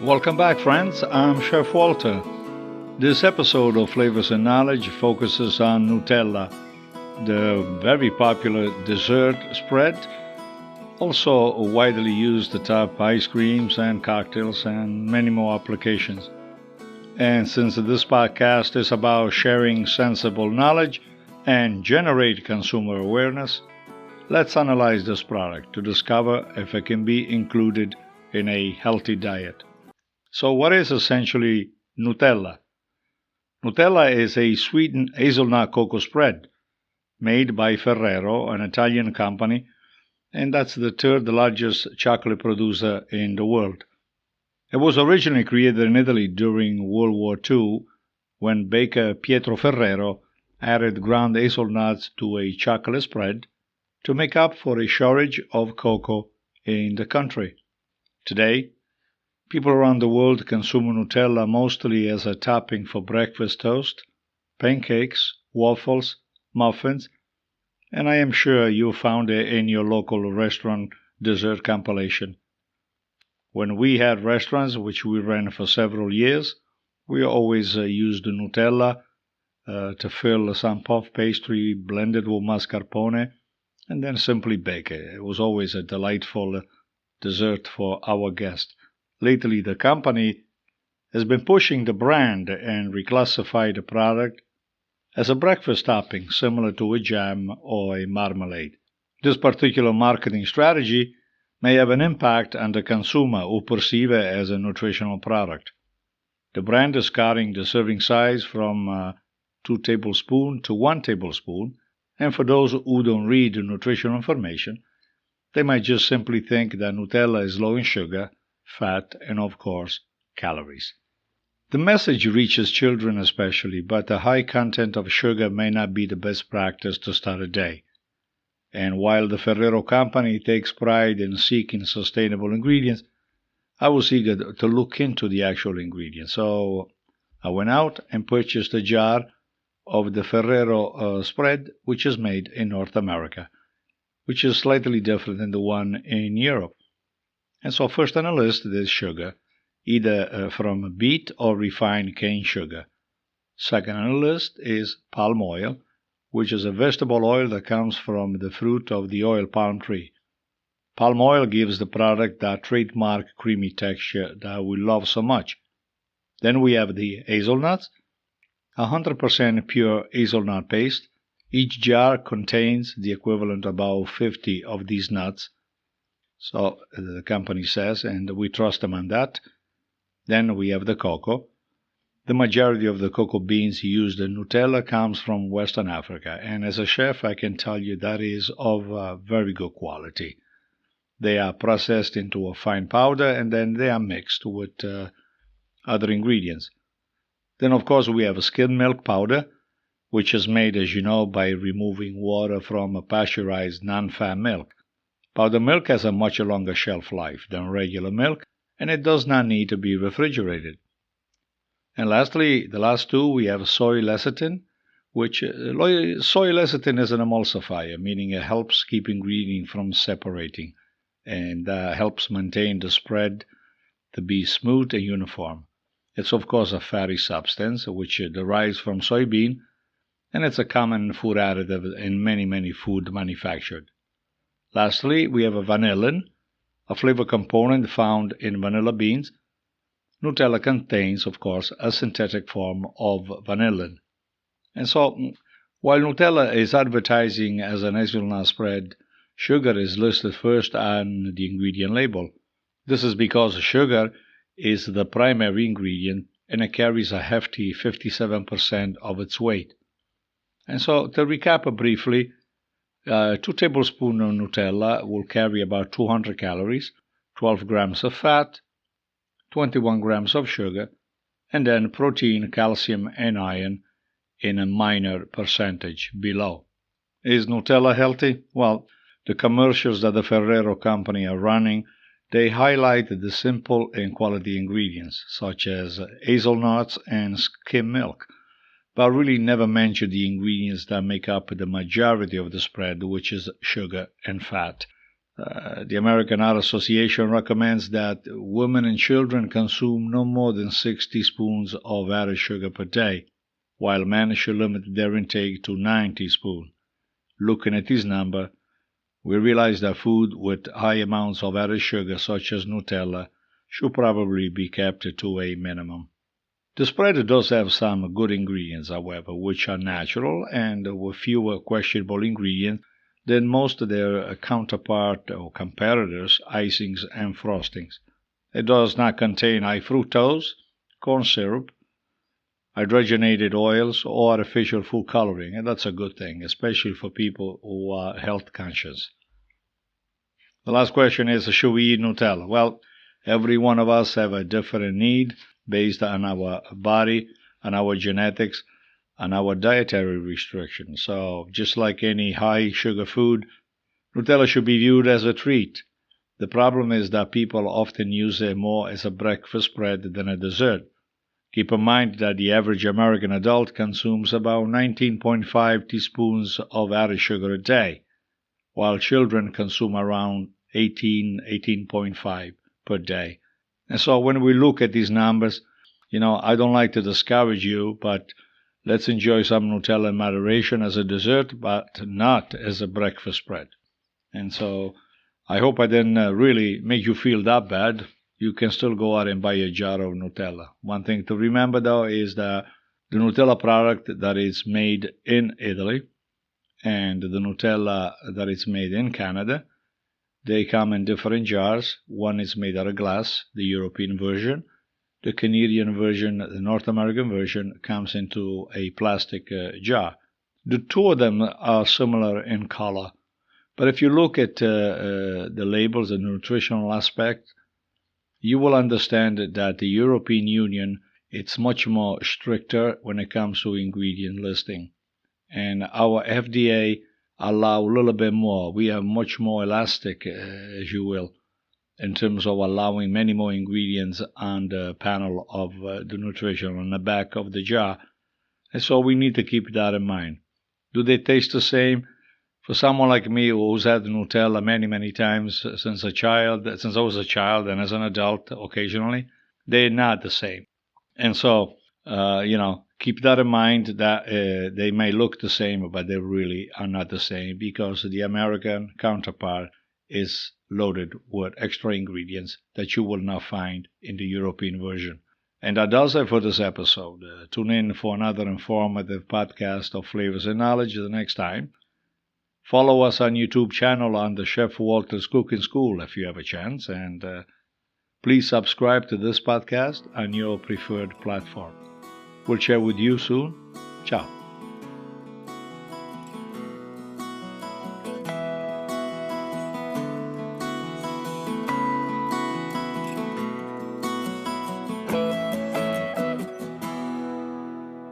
Welcome back, friends. I'm Chef Walter. This episode of Flavors and Knowledge focuses on Nutella, the very popular dessert spread, also widely used to top ice creams and cocktails and many more applications. And since this podcast is about sharing sensible knowledge and generate consumer awareness, let's analyze this product to discover if it can be included in a healthy diet. So, what is essentially Nutella? Nutella is a sweetened hazelnut cocoa spread made by Ferrero, an Italian company, and that's the third largest chocolate producer in the world. It was originally created in Italy during World War II when baker Pietro Ferrero added ground hazelnuts to a chocolate spread to make up for a shortage of cocoa in the country. Today, people around the world consume Nutella mostly as a topping for breakfast toast, pancakes, waffles, muffins, and I am sure you found it in your local restaurant dessert compilation. When we had restaurants, which we ran for several years, we always used Nutella to fill some puff pastry blended with mascarpone and then simply bake it. It was always a delightful dessert for our guests. Lately, the company has been pushing the brand and reclassified the product as a breakfast topping similar to a jam or a marmalade. This particular marketing strategy may have an impact on the consumer who perceive it as a nutritional product. The brand is cutting the serving size from 2 tablespoons to 1 tablespoon, and for those who don't read the nutritional information, they might just simply think that Nutella is low in sugar, fat, and of course, calories. The message reaches children especially, but the high content of sugar may not be the best practice to start a day. And while the Ferrero company takes pride in seeking sustainable ingredients, I was eager to look into the actual ingredients. So I went out and purchased a jar of the Ferrero spread, which is made in North America, which is slightly different than the one in Europe. And so first on the list is sugar, either from beet or refined cane sugar. Second on the list is palm oil, which is a vegetable oil that comes from the fruit of the oil palm tree. Palm oil gives the product that trademark creamy texture that we love so much. Then we have the hazelnuts, 100% pure hazelnut paste. Each jar contains the equivalent of about 50 of these nuts. So the company says, and we trust them on that. Then we have the cocoa. The majority of the cocoa beans used in Nutella comes from Western Africa, and as a chef I can tell you that is of very good quality. They are processed into a fine powder and then they are mixed with other ingredients. Then of course we have skim milk powder, which is made, as you know, by removing water from a pasteurized non-fat milk. Powdered milk has a much longer shelf life than regular milk, and it does not need to be refrigerated. And lastly, the last two, we have soy lecithin, which soy lecithin is an emulsifier, meaning it helps keep ingredients from separating and helps maintain the spread to be smooth and uniform. It's of course a fatty substance which derives from soybean, and it's a common food additive in many food manufactured. Lastly, we have a vanillin, a flavor component found in vanilla beans. Nutella contains, of course, a synthetic form of vanillin. And so, while Nutella is advertising as an hazelnut spread, sugar is listed first on the ingredient label. This is because sugar is the primary ingredient and it carries a hefty 57% of its weight. And so, to recap briefly, 2 tablespoons of Nutella will carry about 200 calories, 12 grams of fat, 21 grams of sugar, and then protein, calcium, and iron in a minor percentage below. Is Nutella healthy? Well, the commercials that the Ferrero company are running, they highlight the simple and quality ingredients, such as hazelnuts and skim milk, but really never mention the ingredients that make up the majority of the spread, which is sugar and fat. The American Heart Association recommends that women and children consume no more than 6 teaspoons of added sugar per day, while men should limit their intake to 9 teaspoons. Looking at this number, we realize that food with high amounts of added sugar, such as Nutella, should probably be kept to a minimum. The spread does have some good ingredients, however, which are natural and with fewer questionable ingredients than most of their counterpart or competitors' icings and frostings. It does not contain high fructose, corn syrup, hydrogenated oils, or artificial food coloring, and that's a good thing, especially for people who are health conscious. The last question is, should we eat Nutella? Well, every one of us have a different need based on our body, on our genetics, on our dietary restrictions. So just like any high sugar food, Nutella should be viewed as a treat. The problem is that people often use it more as a breakfast spread than a dessert. Keep in mind that the average American adult consumes about 19.5 teaspoons of added sugar a day, while children consume around 18.5 per day. And so when we look at these numbers, I don't like to discourage you, but let's enjoy some Nutella in moderation as a dessert, but not as a breakfast spread. And so I hope I didn't really make you feel that bad. You can still go out and buy a jar of Nutella. One thing to remember, though, is that the Nutella product that is made in Italy and the Nutella that is made in Canada, they come in different jars. One is made out of glass, the European version. The Canadian version, the North American version, comes into a plastic jar. The two of them are similar in color. But if you look at the labels, the nutritional aspect, you will understand that the European Union, it's much more stricter when it comes to ingredient listing. And our FDA allow a little bit more. We are much more elastic, as you will, in terms of allowing many more ingredients on the panel of the nutrition on the back of the jar. And so we need to keep that in mind. Do they taste the same? For someone like me who's had Nutella many, many times since I was a child and as an adult occasionally, they're not the same. And so, keep that in mind that they may look the same, but they really are not the same because the American counterpart is loaded with extra ingredients that you will not find in the European version. And that does it for this episode. Tune in for another informative podcast of Flavors and Knowledge the next time. Follow us on YouTube channel on the Chef Walter's Cooking School if you have a chance. And please subscribe to this podcast on your preferred platform. We'll share with you soon. Ciao.